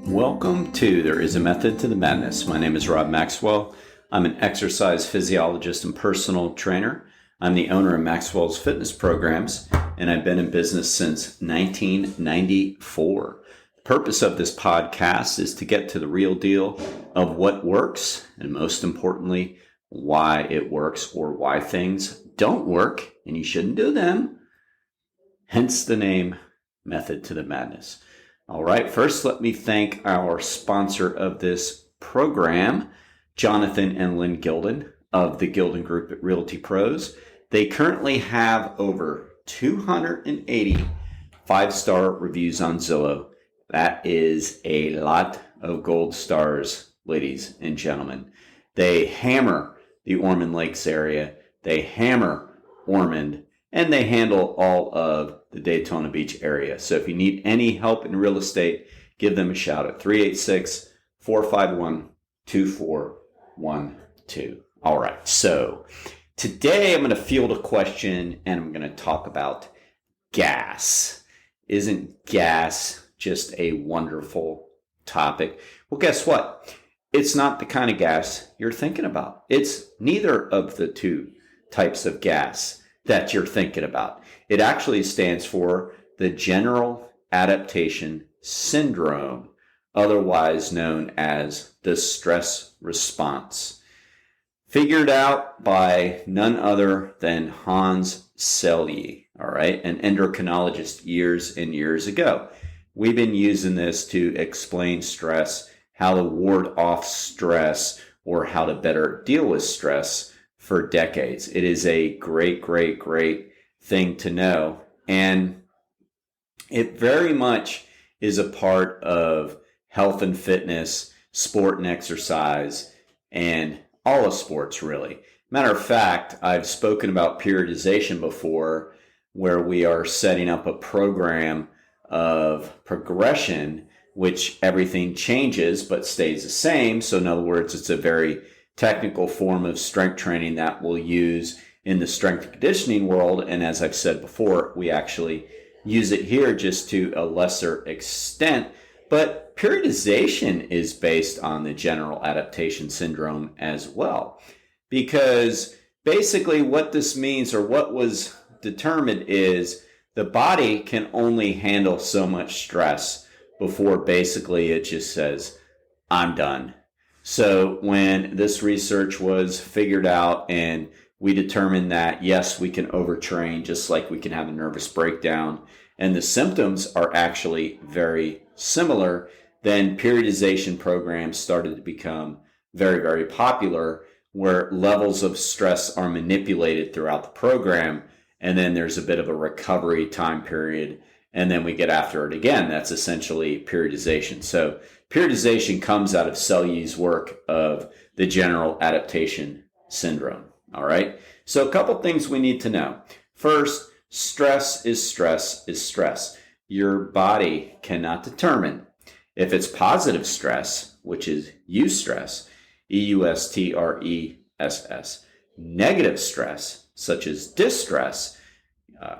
Welcome to There Is a Method to the Madness. My name is Rob Maxwell. I'm an exercise physiologist and personal trainer. I'm the owner of Maxwell's fitness programs, and I've been in business since 1994. The purpose of this podcast is to get to the real deal of what works, and most importantly, why it works or why things don't work, and you shouldn't do them. Hence the name Method to the Madness. All right, first let me thank our sponsor of this program, Jonathan and Lynn Gilden of the Gilden Group at Realty Pros. They currently have over 280 five-star reviews on Zillow. That is a lot of gold stars, ladies and gentlemen. They hammer the Ormond Lakes area. They hammer Ormond, and they handle all of the Daytona Beach area. So if you need any help in real estate, give them a shout at 386-451-2412. All right, so today I'm going to field a question and I'm going to talk about gas. Isn't gas just a wonderful topic? Well, guess what? It's not the kind of gas you're thinking about. It's neither of the two types of gas that you're thinking about. It actually stands for the general adaptation syndrome, otherwise known as the stress response. Figured out by none other than Hans Selye, all right, an endocrinologist years and years ago. We've been using this to explain stress, how to ward off stress, or how to better deal with stress for decades. It is a great thing to know. And it very much is a part of health and fitness, sport and exercise, and all of sports, really. Matter of fact, I've spoken about periodization before, where we are setting up a program of progression, which everything changes but stays the same. So in other words, it's a very technical form of strength training that we'll use in the strength and conditioning world. And as I've said before, we actually use it here just to a lesser extent. But periodization is based on the general adaptation syndrome as well. Because basically what this means, or what was determined, is the body can only handle so much stress before basically it just says, I'm done. So when this research was figured out and we determined that, yes, we can overtrain just like we can have a nervous breakdown, and the symptoms are actually very similar, then periodization programs started to become very popular, where levels of stress are manipulated throughout the program, and then there's a bit of a recovery time period, and then we get after it again. That's essentially periodization. So periodization comes out of Selye's work of the general adaptation syndrome. All right. So a couple things we need to know. First, stress is stress is stress. Your body cannot determine if it's positive stress, which is eustress, EUSTRESS, negative stress, such as distress,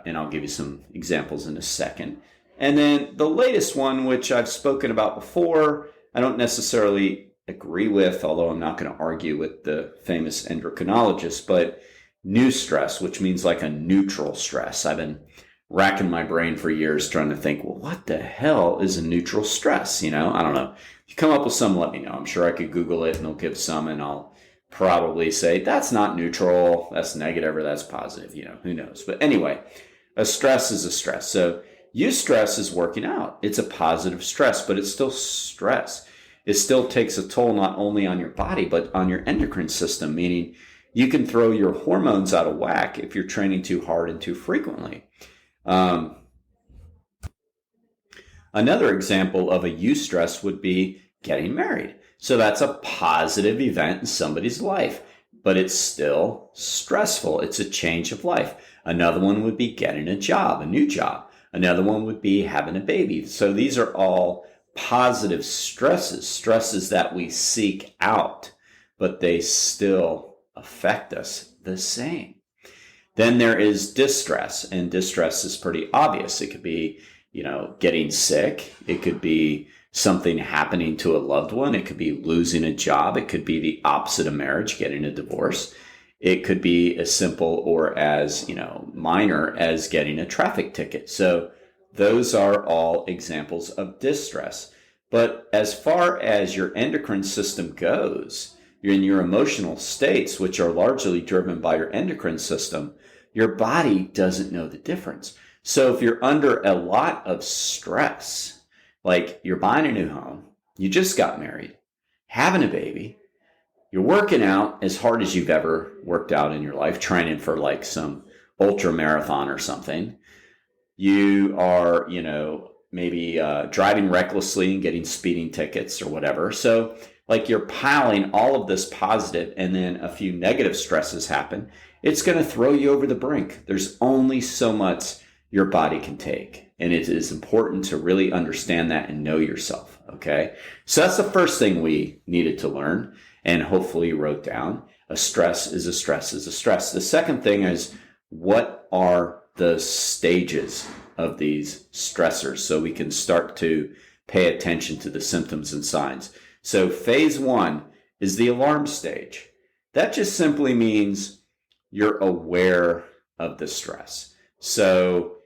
and I'll give you some examples in a second. And then the latest one, which I've spoken about before, I don't necessarily agree with, although I'm not going to argue with the famous endocrinologist, but eustress, which means like a neutral stress. I've been racking my brain for years trying to think, well, what the hell is a neutral stress? I don't know. If you come up with some, let me know. I'm sure I could Google it and they'll give some, and I'll probably say, that's not neutral, that's negative, or that's positive. Who knows? But anyway, a stress is a stress. So eustress is working out. It's a positive stress, but it's still stress. It still takes a toll not only on your body, but on your endocrine system, meaning you can throw your hormones out of whack if you're training too hard and too frequently. Another example of a eustress would be getting married. So that's a positive event in somebody's life, but it's still stressful. It's a change of life. Another one would be getting a job, a new job. Another one would be having a baby. So these are all positive stresses that we seek out, but they still affect us the same. Then there is distress, and distress is pretty obvious. It could be, getting sick. It could be something happening to a loved one. It could be losing a job. It could be the opposite of marriage, getting a divorce. It could be as simple or as, minor as getting a traffic ticket. So those are all examples of distress. But as far as your endocrine system goes, you're in your emotional states, which are largely driven by your endocrine system, your body doesn't know the difference. So if you're under a lot of stress, like you're buying a new home, you just got married, having a baby, you're working out as hard as you've ever worked out in your life, training for like some ultra marathon or something. You are, maybe driving recklessly and getting speeding tickets or whatever. So like you're piling all of this positive and then a few negative stresses happen. It's going to throw you over the brink. There's only so much your body can take. And it is important to really understand that and know yourself. Okay. So that's the first thing we needed to learn. And hopefully you wrote down. A stress is a stress is a stress. The second thing is, what are the stages of these stressors so we can start to pay attention to the symptoms and signs? So phase 1 is the alarm stage. That just simply means you're aware of the stress. So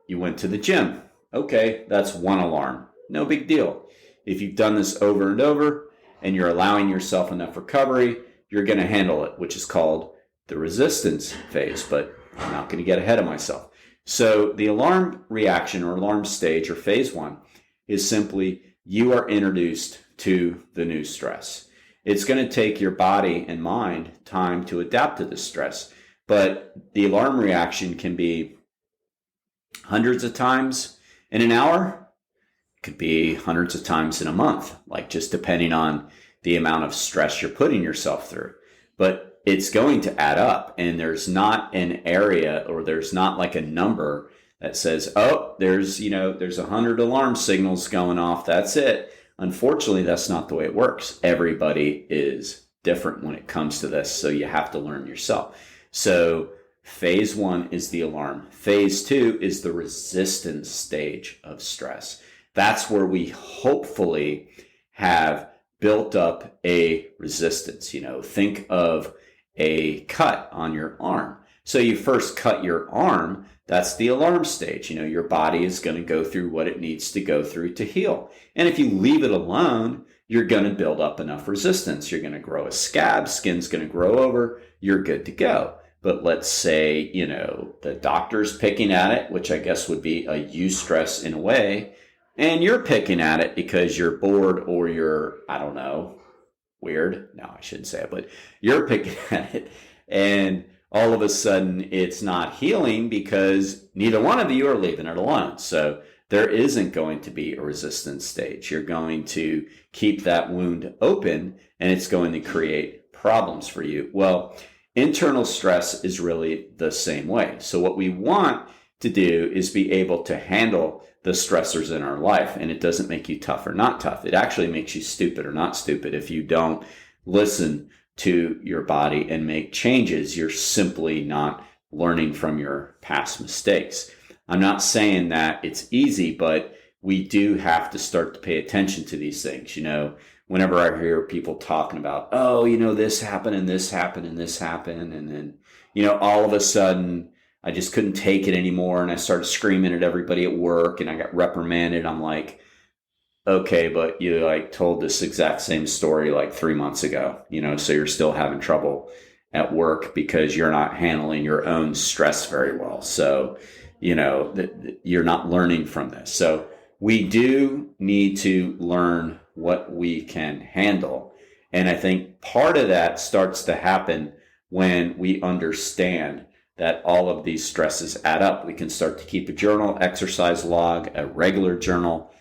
you went to the gym. Okay, that's one alarm. No big deal. If you've done this over and over and you're allowing yourself enough recovery, you're going to handle it, which is called the resistance phase. But I'm not going to get ahead of myself. So the alarm reaction or alarm stage or phase 1 is simply you are introduced to the new stress. It's going to take your body and mind time to adapt to the stress, but the alarm reaction can be hundreds of times in an hour. It could be hundreds of times in a month, like just depending on the amount of stress you're putting yourself through. But it's going to add up, and there's not an area or there's not like a number that says, oh, there's 100 alarm signals going off. That's it. Unfortunately, that's not the way it works. Everybody is different when it comes to this, so you have to learn yourself. So phase 1 is the alarm. Phase 2 is the resistance stage of stress. That's where we hopefully have built up a resistance. Think of a cut on your arm. So you first cut your arm. That's the alarm stage. Your body is going to go through what it needs to go through to heal. And if you leave it alone, you're going to build up enough resistance. You're going to grow a scab, skin's going to grow over, you're good to go. But let's say, the doctor's picking at it, which I guess would be a eustress in a way, and you're picking at it because you're bored or you're, weird. No, I shouldn't say it, but you're picking at it. And all of a sudden it's not healing because neither one of you are leaving it alone. So there isn't going to be a resistance stage. You're going to keep that wound open and it's going to create problems for you. Well, internal stress is really the same way. So what we want to do is be able to handle the stressors in our life. And it doesn't make you tough or not tough. It actually makes you stupid or not stupid if you don't listen to your body and make changes. You're simply not learning from your past mistakes. I'm not saying that it's easy, but we do have to start to pay attention to these things. Whenever I hear people talking about, this happened and this happened and this happened. And then, all of a sudden I just couldn't take it anymore. And I started screaming at everybody at work and I got reprimanded. I'm like, okay, but you told this exact same story 3 months ago, so you're still having trouble at work because you're not handling your own stress very well. So, you're not learning from this. So we do need to learn what we can handle. And I think part of that starts to happen when we understand that all of these stresses add up. We can start to keep a journal, exercise log, a regular journal,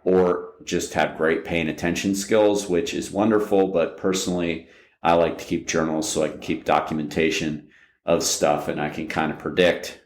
or just have great paying attention skills, which is wonderful. But personally, I like to keep journals so I can keep documentation of stuff and I can kind of predict,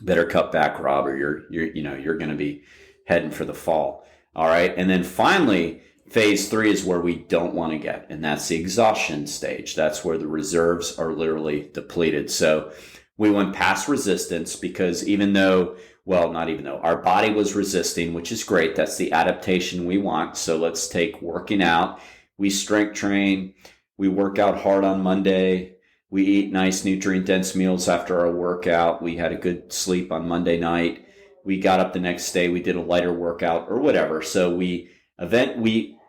better cut back, Rob, or you're going to be heading for the fall. All right. And then finally, phase 3 is where we don't want to get, and that's the exhaustion stage. That's where the reserves are literally depleted. So we went past resistance because even though well, not even though, our body was resisting, which is great. That's the adaptation we want. So let's take working out. We strength train. We work out hard on Monday. We eat nice nutrient-dense meals after our workout. We had a good sleep on Monday night. We got up the next day. We did a lighter workout or whatever. So we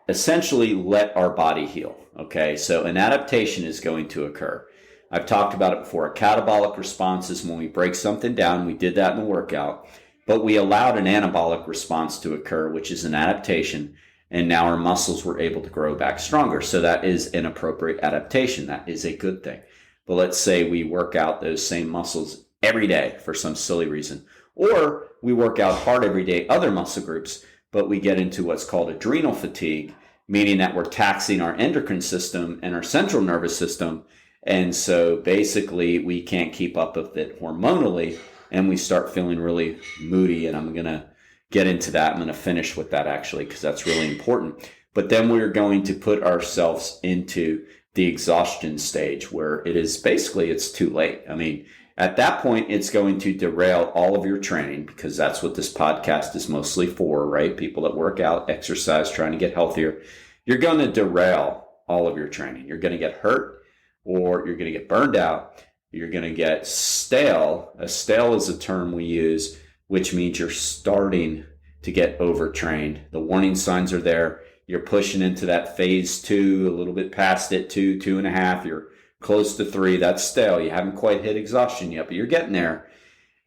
essentially let our body heal. Okay, so an adaptation is going to occur. I've talked about it before. A catabolic response is when we break something down. We did that in the workout, but we allowed an anabolic response to occur, which is an adaptation, and now our muscles were able to grow back stronger. So that is an appropriate adaptation. That is a good thing. But let's say we work out those same muscles every day for some silly reason, or we work out hard every day, other muscle groups, but we get into what's called adrenal fatigue, meaning that we're taxing our endocrine system and our central nervous system. And so basically we can't keep up with it hormonally, and we start feeling really moody. And I'm going to get into that. I'm going to finish with that actually, because that's really important. But then we're going to put ourselves into the exhaustion stage, where it is basically, it's too late. I mean, at that point, it's going to derail all of your training, because that's what this podcast is mostly for, right? People that work out, exercise, trying to get healthier. You're going to derail all of your training. You're going to get hurt, or you're going to get burned out. You're going to get stale. A stale is a term we use, which means you're starting to get overtrained. The warning signs are there. You're pushing into that phase 2, a little bit past it, 2, 2.5. You're close to 3. That's stale. You haven't quite hit exhaustion yet, but you're getting there.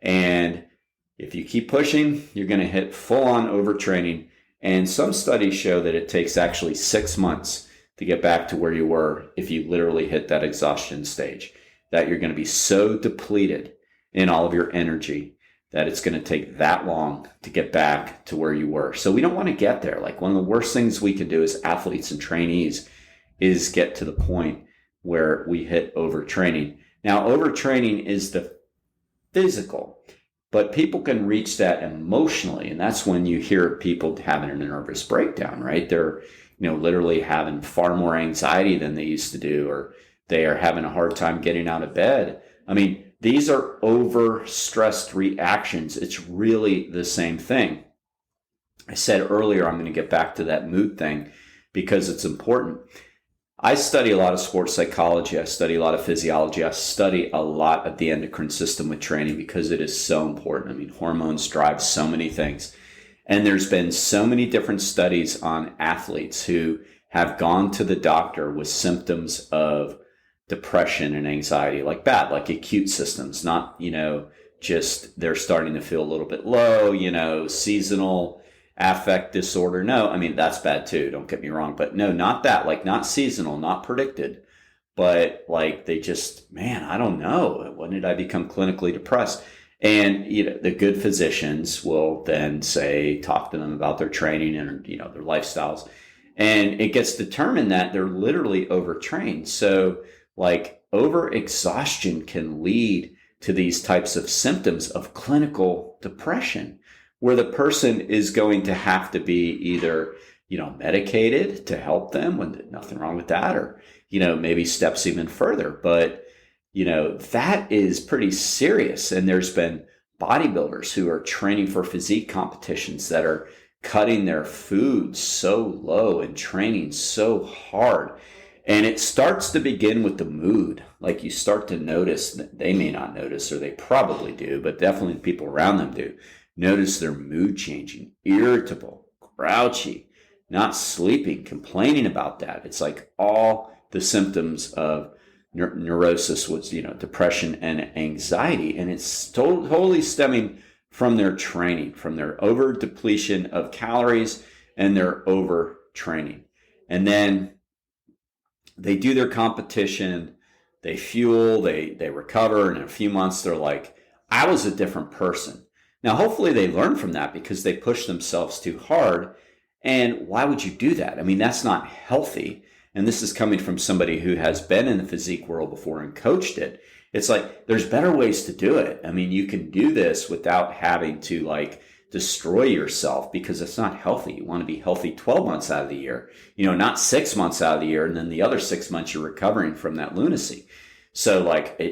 And if you keep pushing, you're going to hit full-on overtraining. And some studies show that it takes actually 6 months to get back to where you were if you literally hit that exhaustion stage, that you're going to be so depleted in all of your energy that it's going to take that long to get back to where you were. So we don't want to get there. Like, one of the worst things we can do as athletes and trainees is get to the point where we hit overtraining. Now, overtraining is the physical, but people can reach that emotionally. And that's when you hear people having a nervous breakdown, right? They're, literally having far more anxiety than they used to do, or they are having a hard time getting out of bed. I mean, these are over-stressed reactions. It's really the same thing. I said earlier, I'm going to get back to that mood thing because it's important. I study a lot of sports psychology. I study a lot of physiology. I study a lot of the endocrine system with training because it is so important. I mean, hormones drive so many things. And there's been so many different studies on athletes who have gone to the doctor with symptoms of depression and anxiety, like acute systems, not, just they're starting to feel a little bit low, seasonal affect disorder. No, I mean, that's bad too. Don't get me wrong. But no, not that, like not seasonal, not predicted, but like they just, man, I don't know. When did I become clinically depressed? And, the good physicians will then talk to them about their training and, their lifestyles. And it gets determined that they're literally overtrained. So like overexhaustion can lead to these types of symptoms of clinical depression, where the person is going to have to be either, medicated to help them, when nothing wrong with that, or, maybe steps even further. But, that is pretty serious. And there's been bodybuilders who are training for physique competitions that are cutting their food so low and training so hard. And it starts to begin with the mood. Like, you start to notice that they may not notice, or they probably do, but definitely people around them do. Notice their mood changing, irritable, grouchy, not sleeping, complaining about that. It's like all the symptoms of neurosis was, depression and anxiety. And it's totally stemming from their training, from their over depletion of calories and their overtraining. And then they do their competition, they fuel, they recover, and in a few months they're like, I was a different person. Now, hopefully they learn from that because they push themselves too hard. And why would you do that? I mean, that's not healthy. And this is coming from somebody who has been in the physique world before and coached it. It's like, there's better ways to do it. I mean, you can do this without having to destroy yourself, because it's not healthy. You want to be healthy 12 months out of the year, not 6 months out of the year. And then the other 6 months you're recovering from that lunacy. So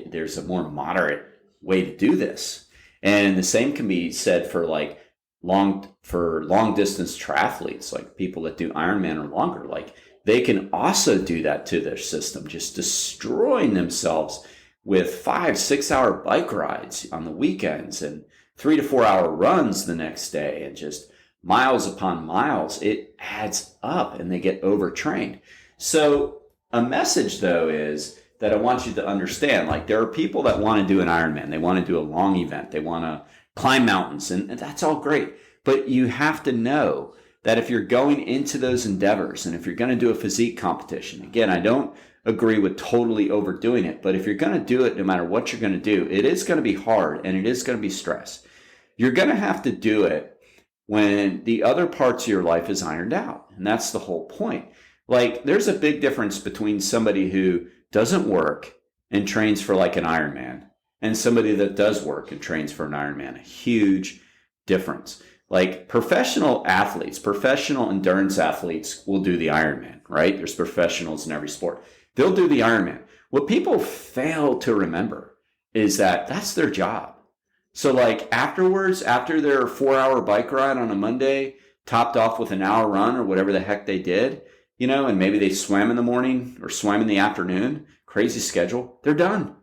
there's a more moderate way to do this. And the same can be said for like long distance triathletes, like people that do Ironman or longer. Like they can also do that to their system, just destroying themselves with 5-6 hour bike rides on the weekends and 3 to 4 hour runs the next day and just miles upon miles. It adds up and they get overtrained. So a message though is that I want you to understand, like there are people that want to do an Ironman. They want to do a long event. They want to climb mountains and that's all great. But you have to know that if you're going into those endeavors and if you're going to do a physique competition, again, I don't agree with totally overdoing it, but if you're going to do it, no matter what you're going to do, it is going to be hard and it is going to be stress. You're going to have to do it when the other parts of your life is ironed out. And that's the whole point. Like there's a big difference between somebody who doesn't work and trains for like an Ironman and somebody that does work and trains for an Ironman. A huge difference. Like professional athletes, professional endurance athletes will do the Ironman, right? There's professionals in every sport. They'll do the Ironman. What people fail to remember is that that's their job. So like afterwards, after their 4-hour bike ride on a Monday, topped off with an hour run or whatever the heck they did, you know, and maybe they swam in the morning or swam in the afternoon, crazy schedule, they're done.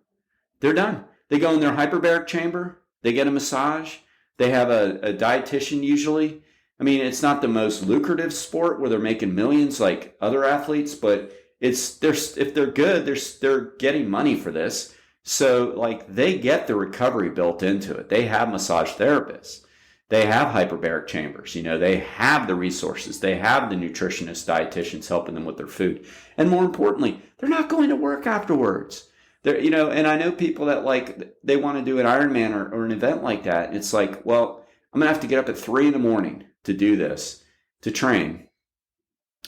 They're done. They go in their hyperbaric chamber, they get a massage, they have a dietitian usually. I mean, it's not the most lucrative sport where they're making millions like other athletes, but if they're good, they're getting money for this. So like they get the recovery built into it. They have massage therapists. They have hyperbaric chambers. You know, they have the resources. They have the nutritionists, dietitians helping them with their food. And more importantly, they're not going to work afterwards. They're, you know, and I know people that like, they want to do an Ironman or an event like that. And it's like, well, I'm going to have to get up at 3 a.m. to do this, to train,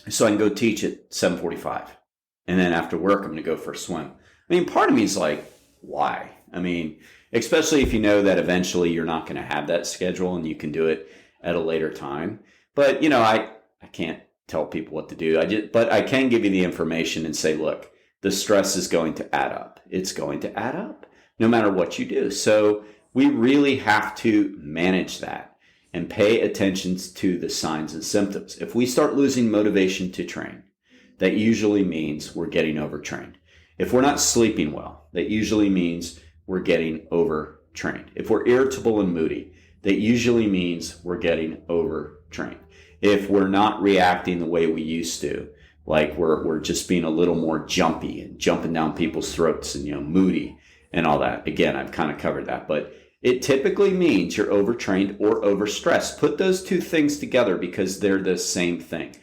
so I can go teach at 7:45. And then after work, I'm going to go for a swim. I mean, part of me is like, why? I mean, especially if you know that eventually you're not going to have that schedule and you can do it at a later time. But, you know, I can't tell people what to do. But I can give you the information and say, look, the stress is going to add up. It's going to add up no matter what you do. So we really have to manage that and pay attention to the signs and symptoms. If we start losing motivation to train, that usually means we're getting overtrained. If we're not sleeping well, that usually means we're getting overtrained. If we're irritable and moody, that usually means we're getting overtrained. If we're not reacting the way we used to, like we're just being a little more jumpy and jumping down people's throats and, you know, moody and all that. Again, I've kind of covered that, but it typically means you're overtrained or overstressed. Put those two things together because they're the same thing.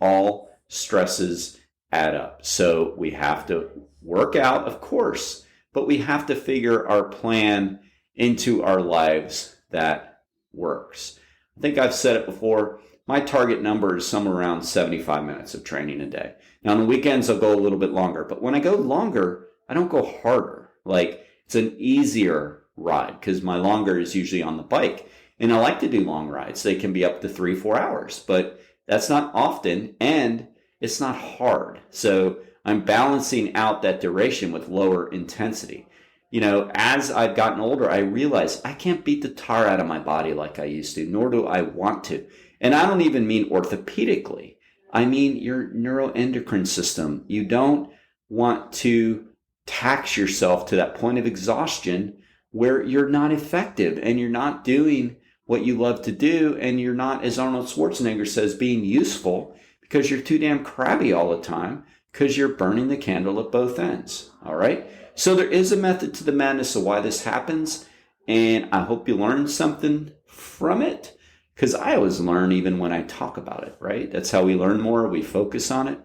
All stresses add up. So we have to work out, of course, but we have to figure our plan into our lives that works. I think I've said it before. My target number is somewhere around 75 minutes of training a day. Now, on the weekends, I'll go a little bit longer. But when I go longer, I don't go harder. Like, it's an easier ride because my longer is usually on the bike. And I like to do long rides. They can be up to 3-4 hours. But that's not often, and it's not hard. So I'm balancing out that duration with lower intensity. You know, as I've gotten older, I realize I can't beat the tar out of my body like I used to, nor do I want to. And I don't even mean orthopedically. I mean your neuroendocrine system. You don't want to tax yourself to that point of exhaustion where you're not effective and you're not doing what you love to do and you're not, as Arnold Schwarzenegger says, being useful because you're too damn crabby all the time because you're burning the candle at both ends. All right? So there is a method to the madness of why this happens, and I hope you learned something from it. Because I always learn even when I talk about it, right? That's how we learn more. We focus on it.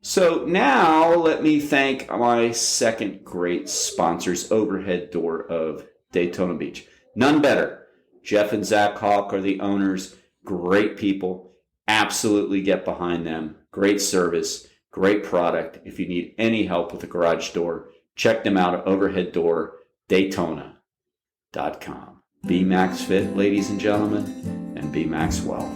So now let me thank my second great sponsors, Overhead Door of Daytona Beach. None better. Jeff and Zach Hawk are the owners. Great people. Absolutely get behind them. Great service. Great product. If you need any help with a garage door, check them out at overheaddooردaytona.com. Be Max Fit, ladies and gentlemen, and be Maxwell.